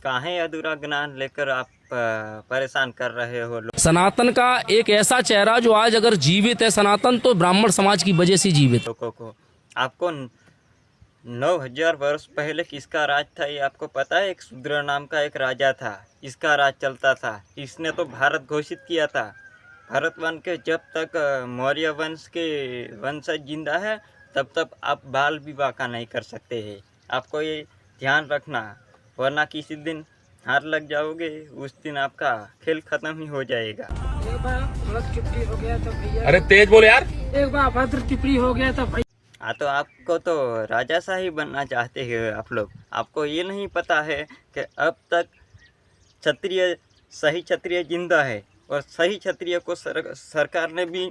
काहे अधूरा ज्ञान लेकर आप परेशान कर रहे हो लोग सनातन का एक ऐसा चेहरा जो आज अगर जीवित है, सनातन तो ब्राह्मण समाज की वजह से जीवित है। लोगों को। आपको 9,000 वर्ष पहले किसका राज था ये आपको पता है? एक शूद्र नाम का एक राजा था, इसका राज चलता था। इसने तो भारत घोषित किया था। भारत वन के जब तक मौर्य वंश के वंशज जिंदा है तब तक आप बाल विवाह का नहीं कर सकते हैं। आपको ये ध्यान रखना, वरना किसी दिन हार लग जाओगे, उस दिन आपका खेल खत्म ही हो जाएगा। एक बार गलत टिप्पणी हो गया तो भैया, अरे तेज बोल यार। एक बार अभद्र टिप्पणी हो गया तो भैया। हाँ, तो आपको तो राजाशाही बनना चाहते हैं आप लोग। आपको ये नहीं पता है कि अब तक सही क्षत्रिय जिंदा है, और सही क्षत्रिय को सरकार ने भी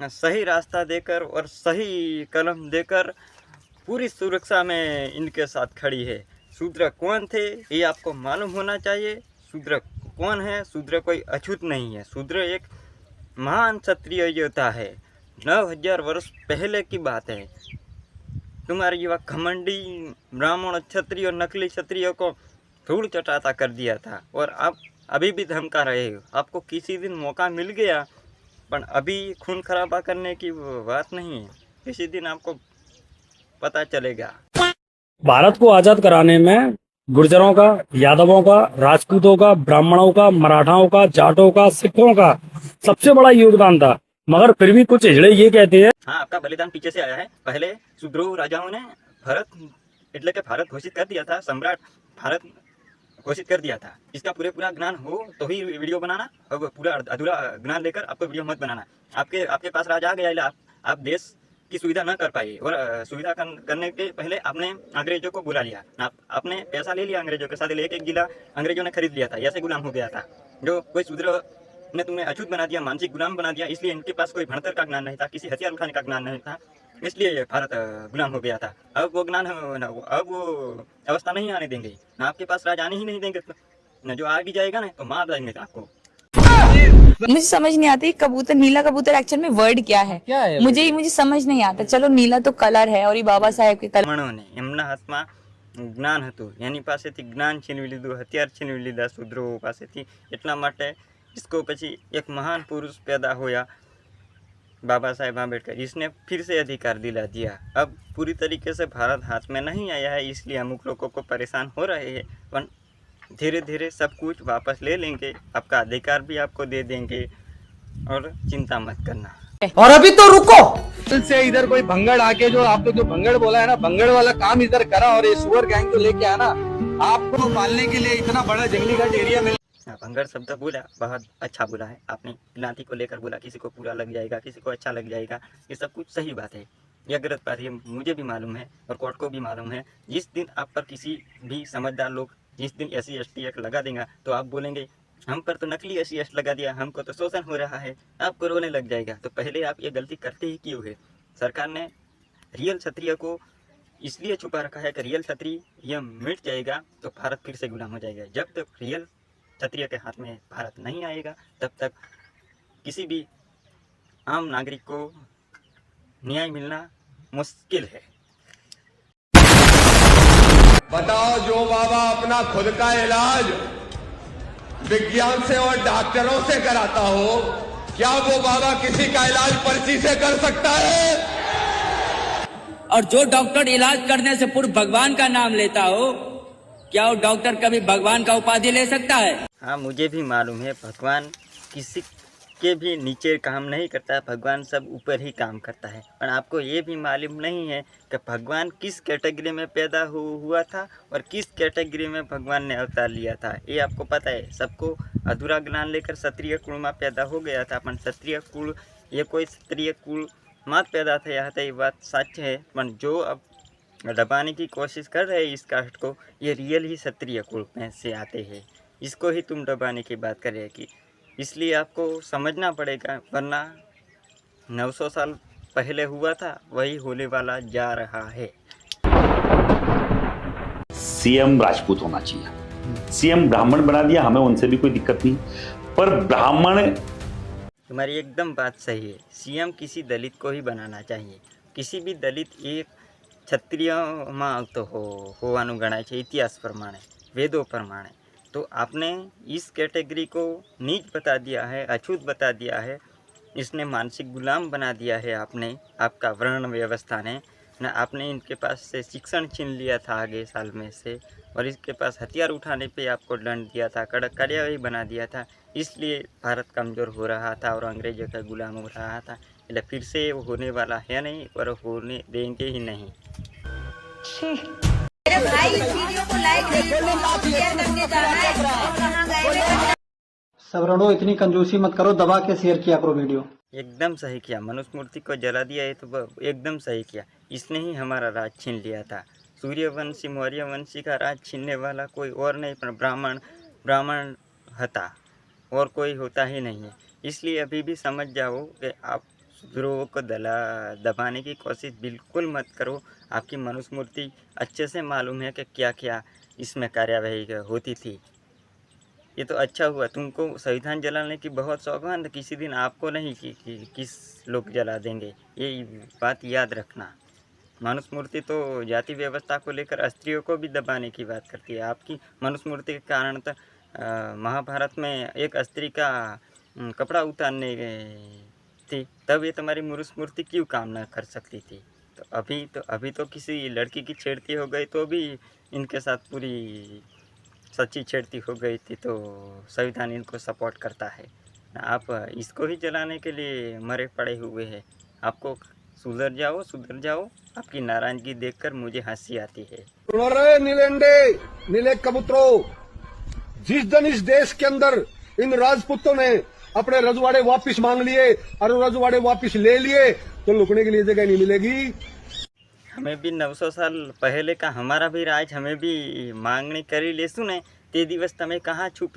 सही रास्ता देकर और सही कलम देकर पूरी सुरक्षा में इनके साथ खड़ी है। शूद्र कौन थे ये आपको मालूम होना चाहिए। शूद्र कौन है? शूद्र कोई अछूत नहीं है। शूद्र एक महान क्षत्रिय योद्धा है। 9,000 वर्ष पहले की बात है। तुम्हारे युवा घमंडी ब्राह्मण क्षत्रिय और नकली क्षत्रिय को धूल चटाता कर दिया था, और आप अभी भी धमका रहे हो। आपको किसी दिन मौका मिल गया, पर अभी खून खराबा करने की बात नहीं है। किसी दिन आपको पता चलेगा। भारत को आजाद कराने में गुर्जरों का, यादवों का, राजपूतों का, ब्राह्मणों का, मराठाओं का, जाटों का, सिखों का सबसे बड़ा योगदान था। मगर फिर भी कुछ हिजड़े ये कहते हैं, हाँ, आपका बलिदान पीछे से आया है। पहले शूद्रो राजाओं ने भारत એટલે કે भारत घोषित कर दिया था, सम्राट भारत घोषित कर दिया था। इसका पूरा ज्ञान हो तो ही वीडियो बनाना, और पूरा अधूरा ज्ञान लेकर आपको वीडियो मत बनाना। आपके पास राज आ गया, आप देश की सुविधा न कर पाए, और सुविधा करने के पहले आपने अंग्रेजों को बुला लिया। आपने पैसा ले लिया अंग्रेजों के साथ, एक जिला अंग्रेजों ने खरीद लिया था, ऐसे गुलाम हो गया था। जो कोई शूद्र ने तुम्हें अछूत बना दिया, मानसिक गुलाम बना दिया, इसलिए इनके पास कोई भणतर का ज्ञान नहीं था, किसी हथियार उठाने का ज्ञान नहीं था, इसलिए ये भारत गुलाम हो गया था। अब वो ज्ञान अब वो अवस्था नहीं आने देंगे ना, आपके पास राज आने ही नहीं देंगे। न जो आ भी जाएगा ना तो मार देंगे आपको। मुझे समझ नहीं आती कबूतर, नीला कबूतर एक्चुअल में वर्ड क्या है, मुझे समझ नहीं आता। चलो नीला तो कलर है और ये बाबा साहेब के कलर। બ્રાહ્મણોને એમના હાથમાં જ્ઞાન હતું, એની પાસેથી જ્ઞાન છીનવી લીધું, હથિયાર છીનવી લીધા શૂદ્રો પાસેથી। એટલા માટે इसको પછી एक महान पुरुष पैदा होया, बाबा साहेब आम्बेडकर। इसने फिर से अधिकार दिला दिया। अब पूरी तरीके से भारत हाथ में नहीं आया है, इसलिए अमुक लोगों को परेशान हो रहे हैं, पर धीरे धीरे सब कुछ वापस ले लेंगे। आपका अधिकार भी आपको दे देंगे, और चिंता मत करना। और अभी तो रुको, से इधर कोई भंगड़ आके जो आपने जो भंगड़ बोला है ना, भंगड़ वाला काम इधर करा, और ये सुअर गैंग को लेके आना, आपको पालने के लिए इतना बड़ा जंगली घाट एरिया में। भंगड़ शब्द बोला, बहुत अच्छा बोला है आपने। ज्ञाति को लेकर बोला, किसी को पूरा लग जाएगा, किसी को अच्छा लग जाएगा, ये सब कुछ सही बात है। यह गलत बात है, मुझे भी मालूम है और कोर्ट को भी मालूम है। जिस दिन आप पर किसी भी समझदार लोग जिस दिन SC/ST एक्ट लगा देगा, तो आप बोलेंगे हम पर तो नकली SC/ST लगा दिया, हमको तो शोषण हो रहा है, आपको रोने लग जाएगा। तो पहले आप ये गलती करते ही क्यों है? सरकार ने रियल क्षत्रिय को इसलिए छुपा रखा है कि रियल क्षत्रिय यह मिट जाएगा तो भारत फिर से गुलाम हो जाएगा। जब तक रियल क्षत्रिय के हाथ में भारत नहीं आएगा, तब तक किसी भी आम नागरिक को न्याय मिलना मुश्किल है। बताओ, जो बाबा अपना खुद का इलाज विज्ञान से और डॉक्टरों से कराता हो, क्या वो बाबा किसी का इलाज पर्ची से कर सकता है? और जो डॉक्टर इलाज करने से पूर्व भगवान का नाम लेता हो, क्या वो डॉक्टर कभी भगवान का उपाधि ले सकता है? हाँ, मुझे भी मालूम है, भगवान किसी के भी नीचे काम नहीं करता है, भगवान सब ऊपर ही काम करता है। पर आपको ये भी मालूम नहीं है कि भगवान किस कैटेगरी में पैदा हुआ था और किस कैटेगरी में भगवान ने अवतार लिया था, ये आपको पता है। सबको अधूरा ज्ञान लेकर क्षत्रिय कुल में पैदा हो गया था, पर क्षत्रिय कुल ये कोई क्षत्रिय कुल मत पैदा था था, ये बात सच है। पर जो अब दबाने की कोशिश कर रहे हैं इस कास्ट को, ये रियल ही क्षत्रिय कुल में से आते हैं, इसको ही तुम दबाने की बात कर रहे हैं कि। इसलिए आपको समझना पड़ेगा, वरना 900 साल पहले हुआ था वही होने वाला जा रहा है। सीएम राजपूत होना चाहिए, सीएम ब्राह्मण बना दिया, हमें उनसे भी कोई दिक्कत नहीं, पर ब्राह्मण। तुम्हारी एकदम बात सही है। सीएम किसी दलित को ही बनाना चाहिए। किसी भी दलित एक क्षत्रियમાં તો હોવાનું ગણાય છે, ઇતિહાસ પ્રમાણે, વેદો પ્રમાણે। तो आपने इस कैटेगरी को नीच बता दिया है, अछूत बता दिया है, इसने मानसिक गुलाम बना दिया है आपने, आपका वर्ण व्यवस्था ने ना। आपने इनके पास से शिक्षण छीन लिया था आगे साल में से, और इसके पास हथियार उठाने पे आपको दंड दिया था, कड़क कार्यवाही बना दिया था। इसलिए भारत कमज़ोर हो रहा था और अंग्रेजों का गुलाम हो रहा था। इसलिए फिर से वो होने वाला है नहीं और होने देंगे ही नहीं। मेरे भाई इस वीडियो को लाइक नहीं शेयर करके जाना है और कहाँ गए। सबरणो इतनी कंजूसी मत करो, दबा के शेयर किया करो वीडियो। एकदम सही किया, मनुस्मृति को जला दिया है तो एकदम सही किया। इसने ही हमारा राज छीन लिया था। सूर्यवंशी मौर्यवंशी का राज छीनने वाला कोई और नहीं पर ब्राह्मण था, और कोई होता ही नहीं है। इसलिए अभी भी समझ जाओ कि आप शूद्रों को दबाने की कोशिश बिल्कुल मत करो। आपकी मनुस्मृति अच्छे से मालूम है कि क्या क्या इसमें कार्यवाही होती थी। ये तो अच्छा हुआ, तुमको संविधान जलाने की बहुत सौगंध, किसी दिन आपको नहीं कि किस लोग जला देंगे, ये बात याद रखना। मनुस्मृति तो जाति व्यवस्था को लेकर स्त्रियों को भी दबाने की बात करती है। आपकी मनुस्मृति के कारण तो महाभारत में एक स्त्री का कपड़ा उतारने थी, तब ये तुम्हारी मनुस्मृति क्यों काम न कर सकती थी? तो अभी तो किसी लड़की की छेड़ती हो गई तो भी इनके साथ पूरी सच्ची छेड़ती हो गई थी, तो संविधान इनको सपोर्ट करता है। आप इसको ही जलाने के लिए मरे पड़े हुए हैं। आपको सुधर जाओ। आपकी नाराजगी देखकर मुझे हंसी आती है। नीले कबूतरों, जिस दिन इस देश के अंदर इन राजपूतों ने अपने रजवाड़े वापस मांग लिए और रजवाड़े वापस ले लिए तो लुकने के लिए जगह नहीं मिलेगी। हमें भी 900 साल पहले का हमारा भी राज हमें भी मांगनी करी ले सुने ते दिवस तमें कहाँ छुप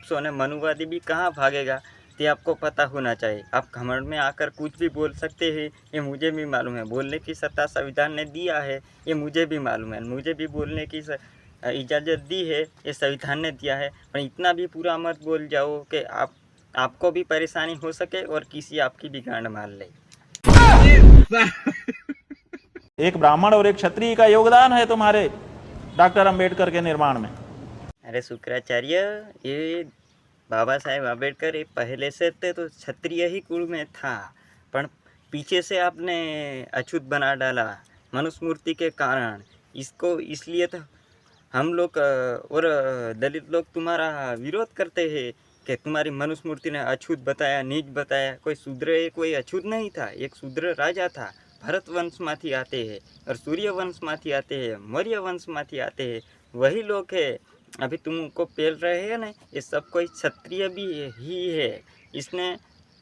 सोने मनुवादी भी कहाँ भागेगा, ये आपको पता होना चाहिए। आप घमंड में आकर कुछ भी बोल सकते हैं, ये मुझे भी मालूम है। बोलने की सत्ता संविधान ने दिया है, ये मुझे भी मालूम है। मुझे भी बोलने की इजाज़त दी है, ये संविधान ने दिया है। पर इतना भी पूरा मत बोल जाओ कि आपको भी परेशानी हो सके और किसी आपकी भी गांड मार ले। एक ब्राह्मण और एक क्षत्रिय का योगदान है तुम्हारे डॉक्टर अंबेडकर के निर्माण में। अरे शुक्राचार्य, ये बाबा साहेब अम्बेडकर पहले से तो क्षत्रिय ही कुल में था, पर पीछे से आपने अछूत बना डाला मनुस्मृति के कारण। इसको इसलिए तो हम लोग और दलित लोग तुम्हारा विरोध करते हैं कि तुम्हारी मनुस्मृति ने अछूत बताया, नीच बताया। कोई शूद्र कोई अछूत नहीं था, एक शूद्र राजा था। भरत वंशમાંથી आते हैं और सूर्य वंशમાંથી आते हैं, मौर्य वंशમાંથી आते हैं, वही लोग है अभी तुमको पेल रहे हैं ना। ये सब कोई क्षत्रिय भी ही है। इसने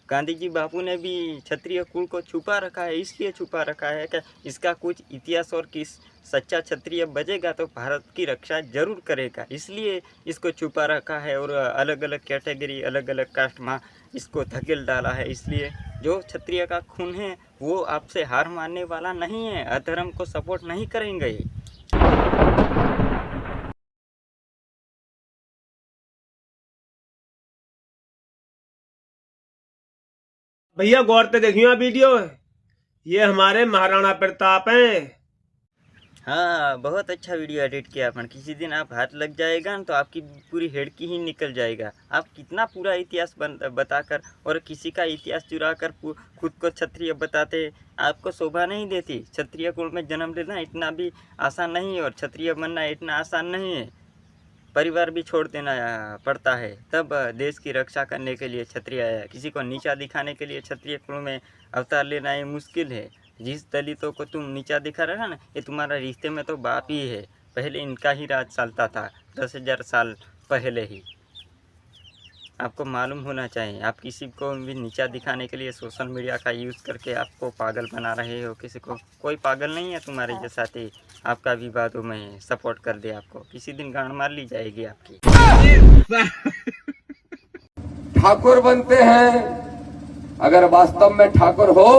गांधी जी बापू ने भी क्षत्रिय कुल को छुपा रखा है, इसलिए छुपा रखा है कि इसका कुछ इतिहास और किस सच्चा क्षत्रिय बजेगा तो भारत की रक्षा जरूर करेगा, इसलिए इसको छुपा रखा है। और अलग अलग कैटेगरी, अलग अलग कास्ट में इसको धकेल डाला है। इसलिए जो क्षत्रिय का खून है वो आपसे हार मानने वाला नहीं है, अधर्म को सपोर्ट नहीं करेंगे। भैया गौर से देखियो वीडियो, ये हमारे महाराणा प्रताप हैं। हाँ, बहुत अच्छा वीडियो एडिट किया अपन। किसी दिन आप हाथ लग जाएगा ना तो आपकी पूरी हेड़की ही निकल जाएगा। आप कितना पूरा इतिहास बताकर और किसी का इतिहास चुराकर खुद को क्षत्रिय बताते, आपको शोभा नहीं देती। क्षत्रिय कुल में जन्म लेना इतना भी आसान नहीं है और क्षत्रिय बनना इतना आसान नहीं है। परिवार भी छोड़ देना पड़ता है, तब देश की रक्षा करने के लिए क्षत्रिय आया। किसी को नीचा दिखाने के लिए क्षत्रिय कुल में अवतार लेना ये मुश्किल है। जिस दलितों को तुम नीचा दिखा रहे हो ना, ये तुम्हारा रिश्ते में तो बाप ही है। पहले इनका ही राज चलता था 10,000 साल पहले ही। आपको मालूम होना चाहिए। आप किसी को भी नीचा दिखाने के लिए सोशल मीडिया का यूज़ करके आपको पागल बना रहे हो। किसी को कोई पागल नहीं है तुम्हारे जैसा ही आपका विवादों में सपोर्ट कर दे। आपको किसी दिन गांड मार ली जाएगी आपकी। ठाकुर बनते हैं, अगर वास्तव में ठाकुर हो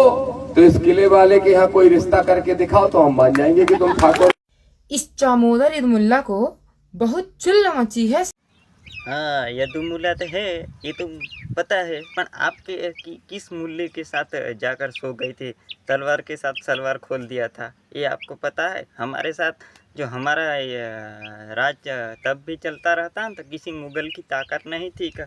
तो इस किले वाले के यहाँ कोई रिश्ता करके दिखाओ तो हम मान जाएंगे कि तुम ठाकुर। इस चामोदर यदुमुल्ला को बहुत चुल मची है। हाँ, यदुमुल्ला तो है, ये तो पता है, पर आपके किस मूल्य के साथ जाकर सो गए थे? तलवार के साथ सलवार खोल दिया था, ये आपको पता है? हमारे साथ जो हमारा राज तब भी चलता रहता तो किसी मुगल की ताकत नहीं थी कि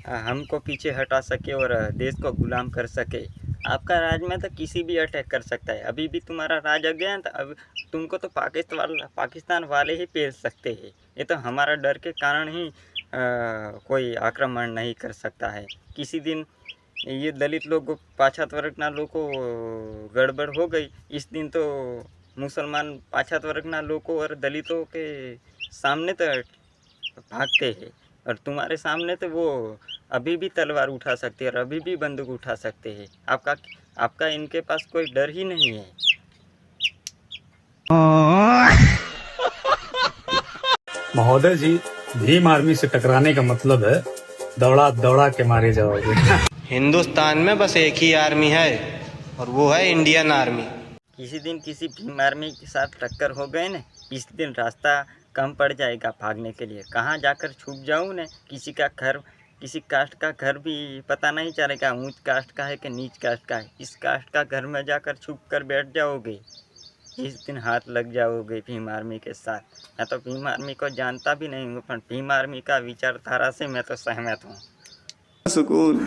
हमको पीछे हटा सके और देश को गुलाम कर सके। आपका राज में तो किसी भी अटैक कर सकता है। अभी भी तुम्हारा राज आ गया तो अब तुमको तो पाकिस्तान वाले ही पेल सकते हैं। ये तो हमारा डर के कारण ही कोई आक्रमण नहीं कर सकता है। किसी दिन ये दलित लोग पाछात वर्गना लोग को गड़बड़ हो गई, इस दिन तो मुसलमान पाछात वर्गना लोगों और दलितों के सामने तो भागते हैं और तुम्हारे सामने तो वो अभी भी तलवार उठा सकते हैं और अभी भी बंदूक उठा सकते हैं। आपका इनके पास कोई डर ही नहीं है। महोदय जी, भीम आर्मी से टकराने का मतलब है दौड़ा दौड़ा के मारे जाओगे। हिंदुस्तान में बस एक ही आर्मी है और वो है इंडियन आर्मी। किसी दिन किसी भीम आर्मी के साथ टक्कर हो गए न, इस दिन रास्ता कम पड़ जाएगा भागने के लिए। कहाँ जाकर छुप जाऊँ न, किसी का घर, किसी कास्ट का घर भी पता नहीं चलेगा ऊंच कास्ट का है कि नीच कास्ट का है। इस कास्ट का घर में जाकर छुप कर बैठ जाओगे, इस दिन हाथ लग जाओगे भीम आर्मी के साथ। मैं तो भीम आर्मी को जानता भी नहीं हूँ, पर भीम आर्मी का विचारधारा से मैं तो सहमत हूँ। सुकून।